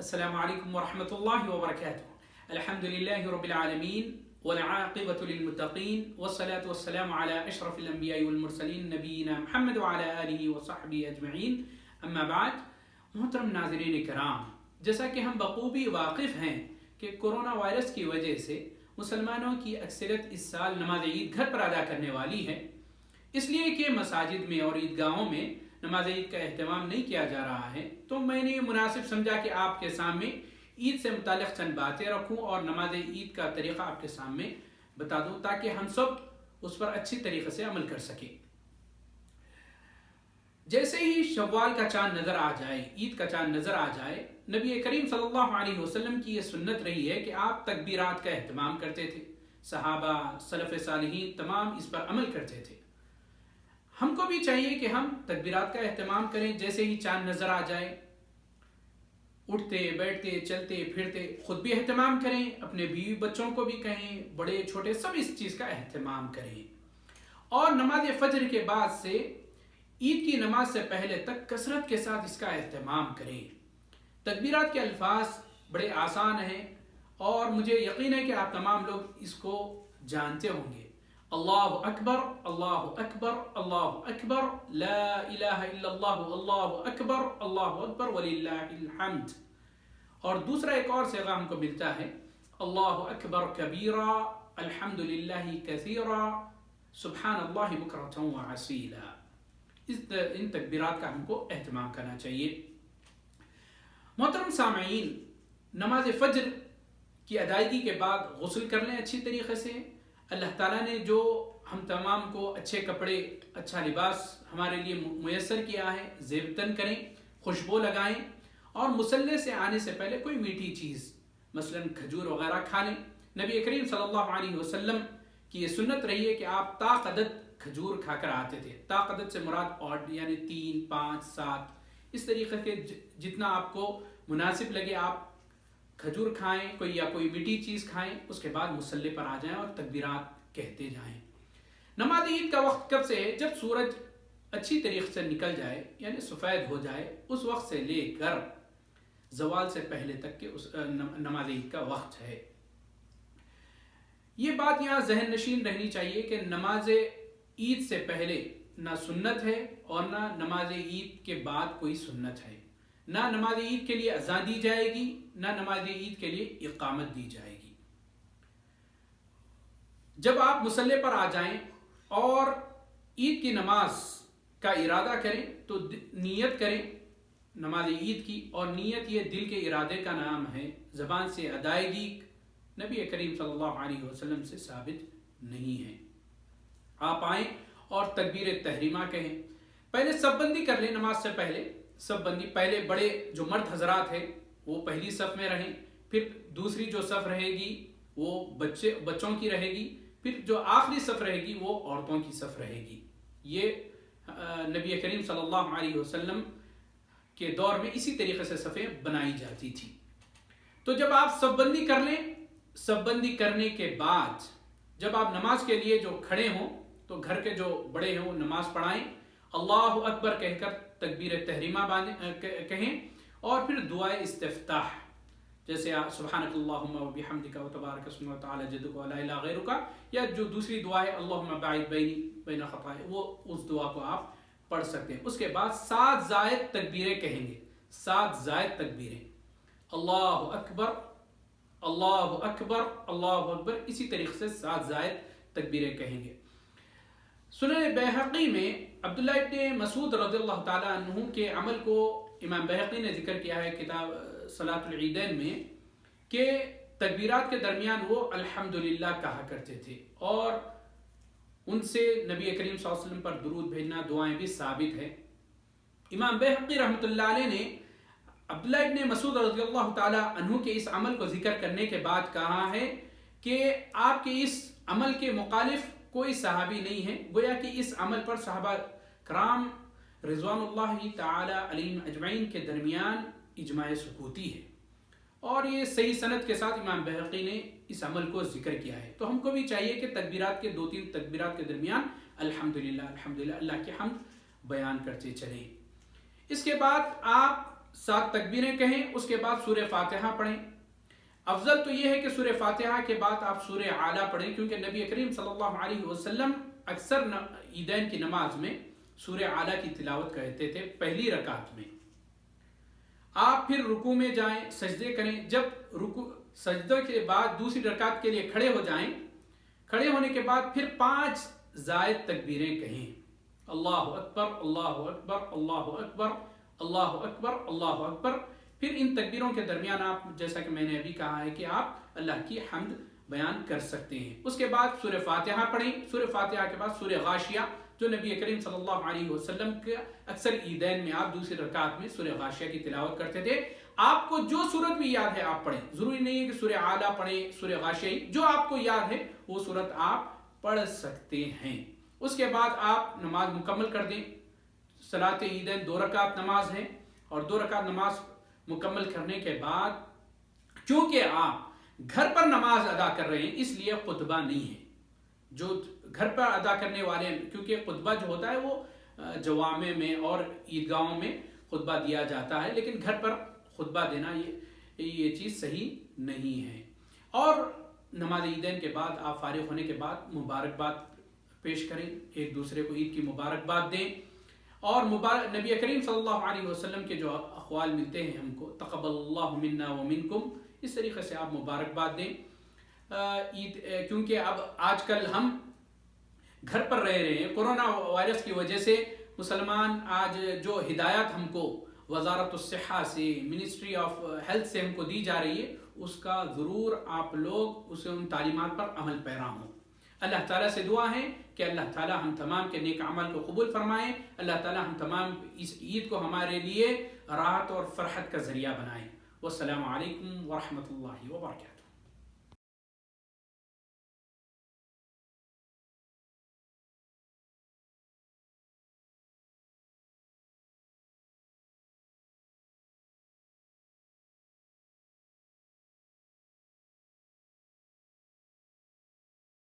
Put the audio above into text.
السلام علیکم ورحمۃ اللہ وبرکاتہ۔ الحمد للہ رب العالمین والعاقبۃ للمتقین والصلاة والسلام علی اشرف الانبیاء والمرسلین نبینا محمد وعلی آلہ وصحبہ اجمعین، اما بعد۔ محترم ناظرین کرام، جیسا کہ ہم بخوبی واقف ہیں کہ کورونا وائرس کی وجہ سے مسلمانوں کی اکثریت اس سال نماز عید گھر پر ادا کرنے والی ہے، اس لیے کہ مساجد میں اور عیدگاہوں میں نماز عید کا اہتمام نہیں کیا جا رہا ہے، تو میں نے یہ مناسب سمجھا کہ آپ کے سامنے عید سے متعلق چند باتیں رکھوں اور نماز عید کا طریقہ آپ کے سامنے بتا دوں تاکہ ہم سب اس پر اچھی طریقے سے عمل کر سکیں۔ جیسے ہی شوال کا چاند نظر آ جائے، عید کا چاند نظر آ جائے، نبی کریم صلی اللہ علیہ وسلم کی یہ سنت رہی ہے کہ آپ تکبیرات کا اہتمام کرتے تھے۔ صحابہ، سلف صالحین تمام اس پر عمل کرتے تھے۔ ہم کو بھی چاہیے کہ ہم تکبیرات کا اہتمام کریں۔ جیسے ہی چاند نظر آ جائے، اٹھتے بیٹھتے چلتے پھرتے خود بھی اہتمام کریں، اپنے بیوی بچوں کو بھی کہیں، بڑے چھوٹے سب اس چیز کا اہتمام کریں۔ اور نماز فجر کے بعد سے عید کی نماز سے پہلے تک کثرت کے ساتھ اس کا اہتمام کریں۔ تکبیرات کے الفاظ بڑے آسان ہیں اور مجھے یقین ہے کہ آپ تمام لوگ اس کو جانتے ہوں گے۔ اللہ اکبر، اللہ اکبر، اللہ اکبر، لا الہ الا اللہ، اللہ اکبر وللہ الحمد۔ اور دوسرا ایک اور صیغہ ہم کو ملتا ہے، اللہ اکبر کبیرا، الحمد للہ کثیرا، سبحان اللہ بکرۃ وعصیلا۔ ان تکبیرات کا ہم کو اہتمام کرنا چاہیے۔ محترم سامعین، نماز فجر کی ادائیگی کے بعد غسل کر لیں اچھی طریقے سے۔ اللہ تعالیٰ نے جو ہم تمام کو اچھے کپڑے، اچھا لباس ہمارے لیے میسر کیا ہے، زیب تن کریں، خوشبو لگائیں اور مصلی سے آنے سے پہلے کوئی میٹھی چیز مثلاً کھجور وغیرہ کھا لیں۔ نبی کریم صلی اللہ علیہ وسلم کی یہ سنت رہی ہے کہ آپ طاقدت کھجور کھا کر آتے تھے۔ طاقدت سے مراد آڈ یعنی 3، 5، 7 اس طریقے کے جتنا آپ کو مناسب لگے آپ کھجور کھائیں، کوئی میٹھی چیز کھائیں، اس کے بعد مصلی پر آ جائیں اور تکبیرات کہتے جائیں۔ نماز عید کا وقت کب سے ہے؟ جب سورج اچھی طریقے سے نکل جائے یعنی سفید ہو جائے، اس وقت سے لے کر زوال سے پہلے تک کے نماز عید کا وقت ہے۔ یہ بات یہاں ذہن نشین رہنی چاہیے کہ نماز عید سے پہلے نہ سنت ہے اور نہ نماز عید کے بعد کوئی سنت ہے۔ نہ نماز عید کے لیے اذان دی جائے گی، نہ نماز عید کے لیے اقامت دی جائے گی۔ جب آپ مصلی پر آ جائیں اور عید کی نماز کا ارادہ کریں تو نیت کریں نماز عید کی، اور نیت یہ دل کے ارادے کا نام ہے، زبان سے ادائیگی نبی کریم صلی اللہ علیہ وسلم سے ثابت نہیں ہے۔ آپ آئیں اور تکبیر تحریمہ کہیں، پہلے صف بندی کر لیں۔ نماز سے پہلے صف بندی، پہلے بڑے جو مرد حضرات ہیں وہ پہلی صف میں رہیں، پھر دوسری جو صف رہے گی وہ بچوں کی رہے گی، پھر جو آخری صف رہے گی وہ عورتوں کی صف رہے گی۔ یہ نبی کریم صلی اللہ علیہ وسلم کے دور میں اسی طریقے سے صفیں بنائی جاتی تھی۔ تو جب آپ صف بندی کر لیں، صف بندی کرنے کے بعد جب آپ نماز کے لیے جو کھڑے ہوں تو گھر کے جو بڑے ہیں وہ نماز پڑھائیں، اللہ اکبر کہہ کر تکبیر تحریمہ کہیں، اور پھر دعائے استفتاح جیسے سبحانک اللہم وبحمدک وتبارک اسمک وتعالی جدک ولا الہ غیرک، یا جو دوسری دعا ہے اللہم باعد بینی بین خطایا، وہ اس دعا کو آپ پڑھ سکتے ہیں۔ اس کے بعد 7 زائد تکبیریں کہیں گے، 7 زائد تکبیریں، اللہ اکبر، اللہ اکبر، اللہ اکبر، اسی طریقے سے 7 زائد تکبیریں کہیں گے۔ سنن بیہقی میں عبداللہ ابن مسعود رضی اللہ تعالیٰ عنہ کے عمل کو امام بیہقی نے ذکر کیا ہے کتاب صلاۃ العیدین میں، کہ تکبیرات کے درمیان وہ الحمدللہ کہا کرتے تھے، اور ان سے نبی کریم صلی اللہ علیہ وسلم پر درود بھیجنا، دعائیں بھی ثابت ہے۔ امام بیہقی رحمۃ اللہ علیہ نے عبداللہ ابن مسعود رضی اللہ تعالیٰ عنہ کے اس عمل کو ذکر کرنے کے بعد کہا ہے کہ آپ کے اس عمل کے مخالف کوئی صحابی نہیں ہے، گویا کہ اس عمل پر صحابہ کرام رضوان اللہ تعالی علیہم اجمعین کے درمیان اجماع سکوتی ہے، اور یہ صحیح سند کے ساتھ امام بیہقی نے اس عمل کو ذکر کیا ہے۔ تو ہم کو بھی چاہیے کہ تکبیرات کے 2-3 تکبیرات کے درمیان الحمدللہ الحمدللہ اللہ کی حمد بیان کرتے چلیں۔ اس کے بعد آپ 7 تکبیریں کہیں، اس کے بعد سورہ فاتحہ پڑھیں۔ افضل تو یہ ہے کہ سورہ فاتحہ کے بعد آپ سورہ اعلیٰ پڑھیں، کیونکہ نبی کریم صلی اللہ علیہ وسلم اکثر عیدین کی نماز میں سورہ اعلیٰ کی تلاوت کرتے تھے پہلی رکعت میں۔ آپ پھر رکوع میں جائیں، سجدے کریں، جب رکوع سجدے کے بعد دوسری رکعت کے لیے کھڑے ہو جائیں، کھڑے ہونے کے بعد پھر 5 زائد تکبیریں کہیں، اللہ اکبر اللہ اکبر اللہ اکبر اللہ اکبر اللہ اکبر۔ پھر ان تکبیروں کے درمیان آپ، جیسا کہ میں نے ابھی کہا ہے، کہ آپ اللہ کی حمد بیان کر سکتے ہیں۔ اس کے بعد سورہ فاتحہ پڑھیں، سورہ فاتحہ کے بعد سورہ غاشیہ، جو نبی کریم صلی اللہ علیہ وسلم کے اکثر عیدین میں آپ دوسری رکعت میں سورہ غاشیہ کی تلاوت کرتے تھے۔ آپ کو جو صورت بھی یاد ہے آپ پڑھیں، ضروری نہیں ہے کہ سورہ اعلیٰ پڑھیں، سورہ غاشیہ، جو آپ کو یاد ہے وہ صورت آپ پڑھ سکتے ہیں۔ اس کے بعد آپ نماز مکمل کر دیں۔ صلاۃ عیدین 2 رکعت نماز ہے، اور 2 رکعت نماز مکمل کرنے کے بعد چونکہ آپ گھر پر نماز ادا کر رہے ہیں، اس لیے خطبہ نہیں ہے۔ جو گھر پر ادا کرنے والے ہیں، کیونکہ خطبہ جو ہوتا ہے وہ جوامع میں اور عیدگاہوں میں خطبہ دیا جاتا ہے، لیکن گھر پر خطبہ دینا یہ چیز صحیح نہیں ہے۔ اور نماز عیدین کے بعد آپ فارغ ہونے کے بعد مبارکباد پیش کریں، ایک دوسرے کو عید کی مبارکباد دیں، اور نبی کریم صلی اللہ علیہ وسلم کے جو اقوال ملتے ہیں ہم کو، تقبل اللہ منا ومنکم، اس طریقے سے آپ مبارکباد دیں عید، کیونکہ اب آج کل ہم گھر پر رہ رہے ہیں، کورونا وائرس کی وجہ سے مسلمان آج جو ہدایات ہم کو وزارت الصحہ سے، منسٹری آف ہیلتھ سے ہم کو دی جا رہی ہے، اس کا ضرور آپ لوگ ان تعلیمات پر عمل پیرا ہوں۔ اللہ تعالیٰ سے دعا ہے کہ اللہ تعالیٰ ہم تمام کے نیک عمل کو قبول فرمائیں، اللہ تعالیٰ ہم تمام اس عید کو ہمارے لیے راحت اور فرحت کا ذریعہ بنائیں۔ والسلام علیکم ورحمۃ اللہ وبرکاتہ۔